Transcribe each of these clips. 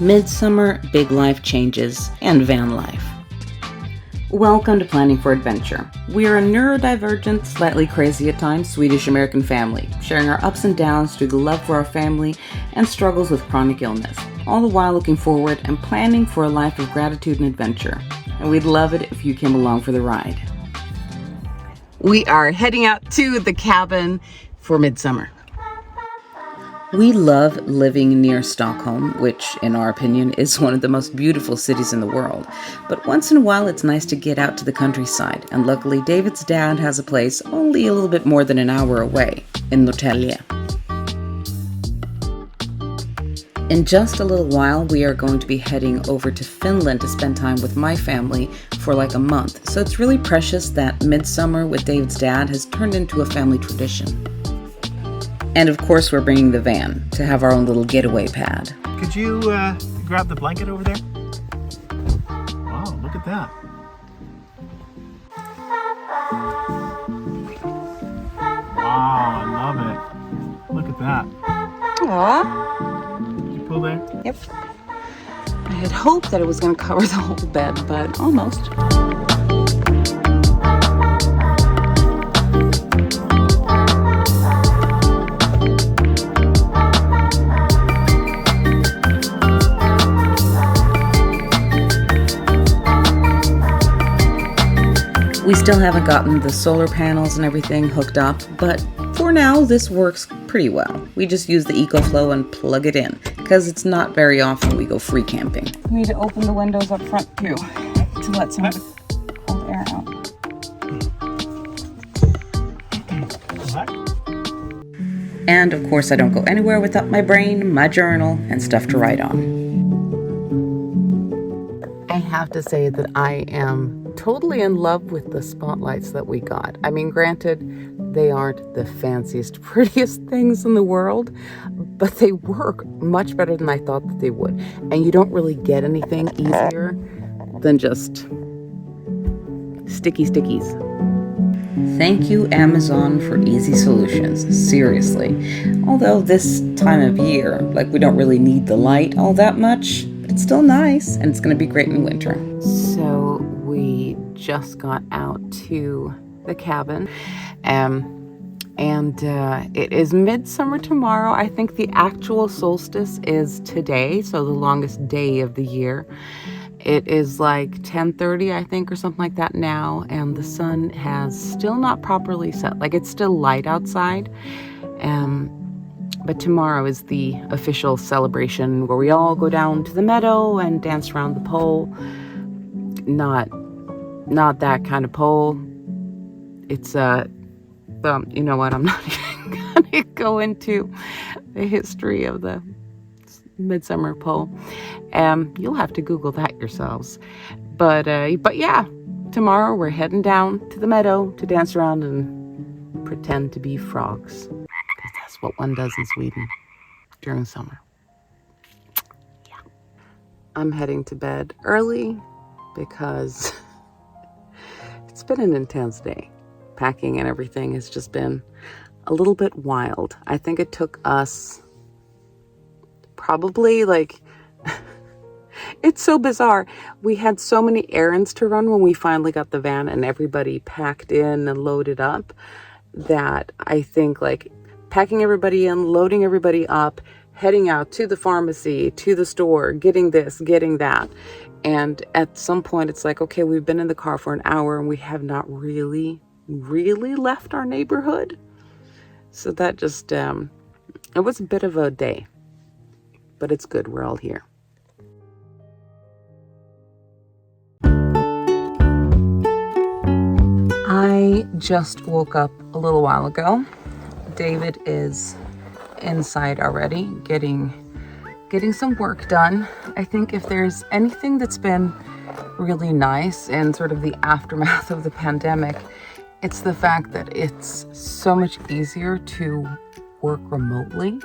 Midsummer, big life changes, and van life. Welcome to Planning for Adventure. We are a neurodivergent, slightly crazy at times Swedish-American family, sharing our ups and downs through the love for our family and struggles with chronic illness, all the while looking forward and planning for a life of gratitude and adventure. And we'd love it if you came along for the ride. We are heading out to the cabin for Midsummer. We love living near Stockholm, which, in our opinion, is one of the most beautiful cities in the world. But once in a while, it's nice to get out to the countryside, and luckily David's dad has a place only a little bit more than an hour away, in Nutella. In just a little while, we are going to be heading over to Finland to spend time with my family for like a month, so it's really precious that Midsummer with David's dad has turned into a family tradition. And of course, we're bringing the van to have our own little getaway pad. Could you grab the blanket over there? Wow, look at that. Wow, I love it. Look at that. Aww. Did you pull there? Yep. I had hoped that it was going to cover the whole bed, but almost. We still haven't gotten the solar panels and everything hooked up, but for now this works pretty well. We just use the EcoFlow and plug it in, because it's not very often we go free camping. We need to open the windows up front too, to let some of the cold air out. And of course I don't go anywhere without my brain, my journal, and stuff to write on. I have to say that I am totally in love with the spotlights that we got. I mean, granted, they aren't the fanciest, prettiest things in the world, but they work much better than I thought that they would. And you don't really get anything easier than just sticky stickies. Thank you, Amazon, for easy solutions. Seriously. Although this time of year, like, we don't really need the light all that much, but it's still nice, and it's going to be great in winter. So we just got out to the cabin, and it is Midsummer tomorrow. I think the actual solstice is today, so the longest day of the year. It is like 10:30, I think, or something like that now, and the sun has still not properly set. Like, it's still light outside, but tomorrow is the official celebration where we all go down to the meadow and dance around the pole. Not that kind of pole. It's you know what, I'm not even gonna go into the history of the Midsummer pole. You'll have to Google that yourselves. But yeah, tomorrow we're heading down to the meadow to dance around and pretend to be frogs. Because that's what one does in Sweden during summer. Yeah. I'm heading to bed early because it's been an intense day. Packing and everything has just been a little bit wild. I think it took us probably it's so bizarre. We had so many errands to run when we finally got the van and everybody packed in and loaded up that I think, like, packing everybody in, loading everybody up, heading out to the pharmacy, to the store, getting this, getting that. And at some point it's like, okay, we've been in the car for an hour and we have not really left our neighborhood. So that just, it was a bit of a day, but it's good. We're all here. I just woke up a little while ago. David is inside already getting some work done. I think if there's anything that's been really nice in sort of the aftermath of the pandemic, it's the fact that it's so much easier to work remotely.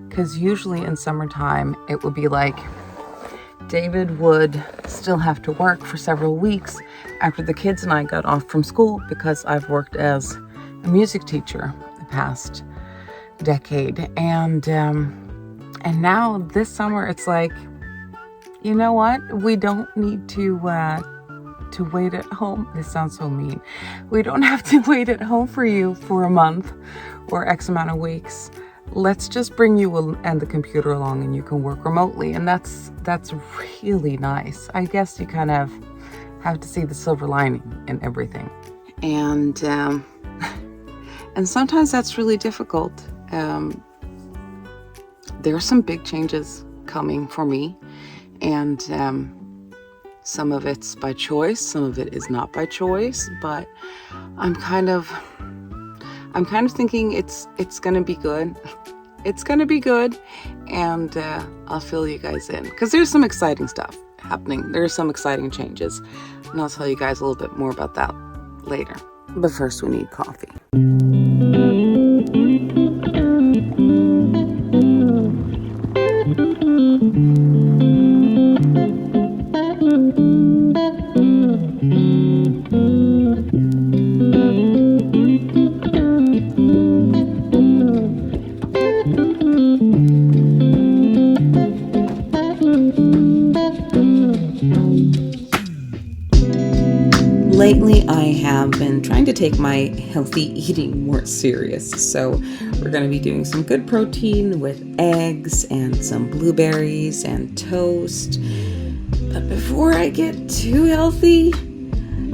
Because usually in summertime, it would be like David would still have to work for several weeks after the kids and I got off from school, because I've worked as a music teacher the past decade. And now this summer, it's like You know what? We don't need to wait at home. This sounds so mean. We don't have to wait at home for you for a month or X amount of weeks. Let's just bring you and the computer along and you can work remotely. And that's really nice. I guess you kind of have to see the silver lining in everything. And sometimes that's really difficult. There are some big changes coming for me, and some of it's by choice, some of it is not by choice, but I'm kind of thinking it's gonna be good. It's gonna be good, and I'll fill you guys in because there's some exciting stuff happening. There are some exciting changes, and I'll tell you guys a little bit more about that later. But first, we need coffee. Lately, I have been trying to take my healthy eating more serious. So we're going to be doing some good protein with eggs and some blueberries and toast. But before I get too healthy,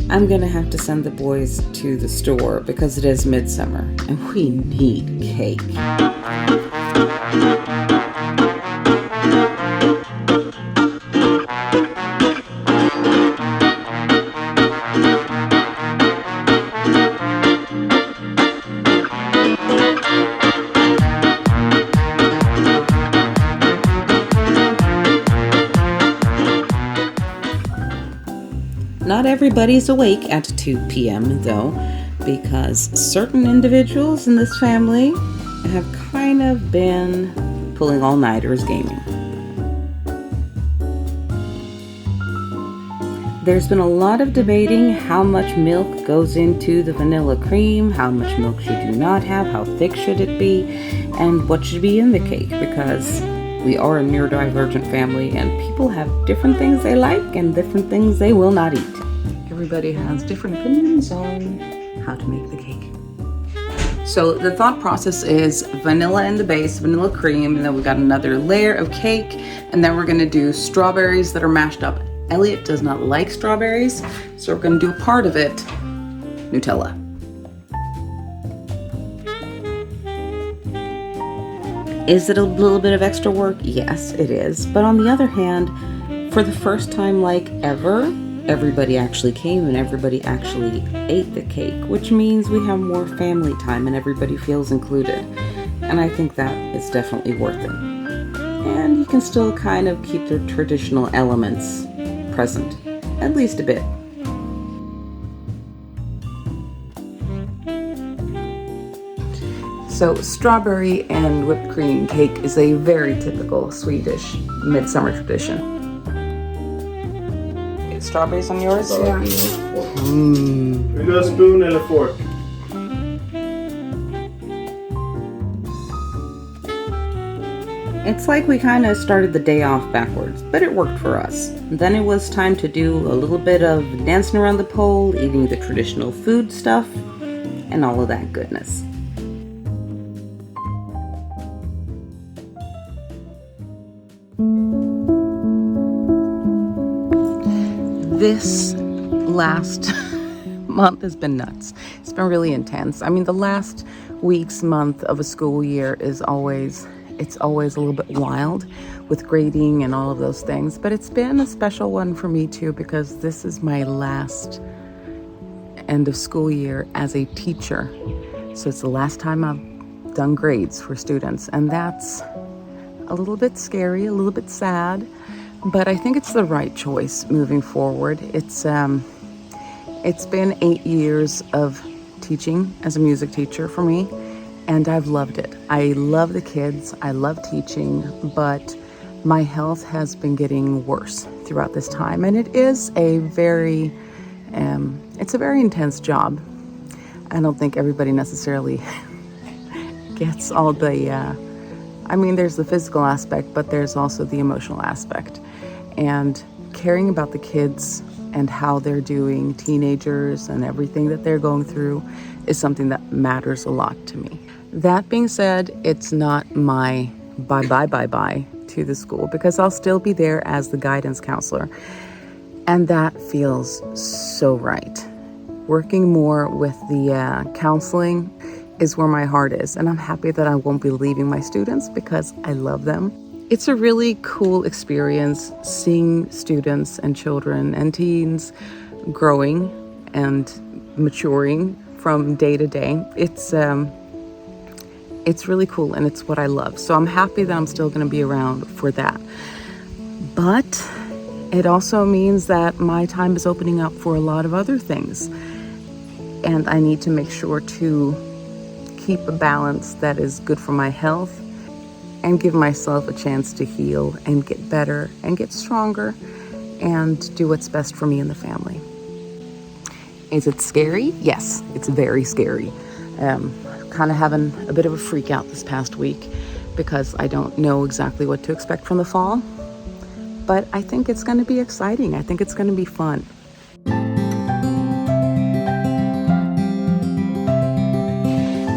I'm going to have to send the boys to the store because it is Midsummer and we need cake. Not everybody's awake at 2 p.m. though, because certain individuals in this family have kind of been pulling all-nighters gaming. There's been a lot of debating how much milk goes into the vanilla cream, how much milk should you not have, how thick should it be, and what should be in the cake, because we are a neurodivergent family and people have different things they like and different things they will not eat. Everybody has different opinions on how to make the cake. So the thought process is vanilla in the base, vanilla cream, and then we got another layer of cake, and then we're gonna do strawberries that are mashed up. Elliot does not like strawberries, so we're gonna do a part of it Nutella. Is it a little bit of extra work? Yes, it is. But on the other hand, for the first time like ever, everybody actually came and everybody actually ate the cake, which means we have more family time and everybody feels included. And I think that is definitely worth it. And you can still kind of keep the traditional elements present, at least a bit. So strawberry and whipped cream cake is a very typical Swedish midsummer tradition. Strawberries on yours? Yeah. Vill du ha spoon eller fork? It's like we kind of started the day off backwards, but it worked for us. Then it was time to do a little bit of dancing around the pole, eating the traditional food stuff, and all of that goodness. This last month has been nuts. It's been really intense. I mean, the last week's month of a school year is always a little bit wild with grading and all of those things. But it's been a special one for me too, because this is my last end of school year as a teacher. So it's the last time I've done grades for students. And that's a little bit scary, a little bit sad. But I think it's the right choice moving forward. It's been 8 years of teaching as a music teacher for me, and I've loved it. I love the kids, I love teaching, but my health has been getting worse throughout this time, and it is a very intense job. I don't think everybody necessarily gets all the, there's the physical aspect, but there's also the emotional aspect. And caring about the kids and how they're doing, teenagers and everything that they're going through, is something that matters a lot to me. That being said, it's not my bye to the school, because I'll still be there as the guidance counselor. And that feels so right. Working more with the counseling is where my heart is. And I'm happy that I won't be leaving my students because I love them. It's a really cool experience seeing students and children and teens growing and maturing from day to day. It's really cool, and it's what I love. So I'm happy that I'm still going to be around for that. But it also means that my time is opening up for a lot of other things. And I need to make sure to keep a balance that is good for my health and give myself a chance to heal and get better and get stronger and do what's best for me and the family. Is it scary? Yes, it's very scary. Kind of having a bit of a freak out this past week because I don't know exactly what to expect from the fall. But I think it's going to be exciting. I think it's going to be fun.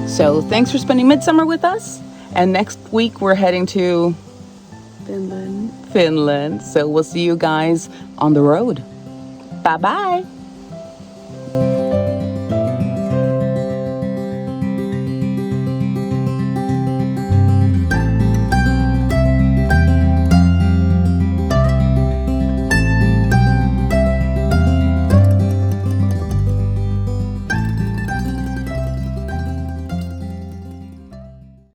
So thanks for spending Midsummer with us. And next week we're heading to Finland. So we'll see you guys on the road. Bye-bye.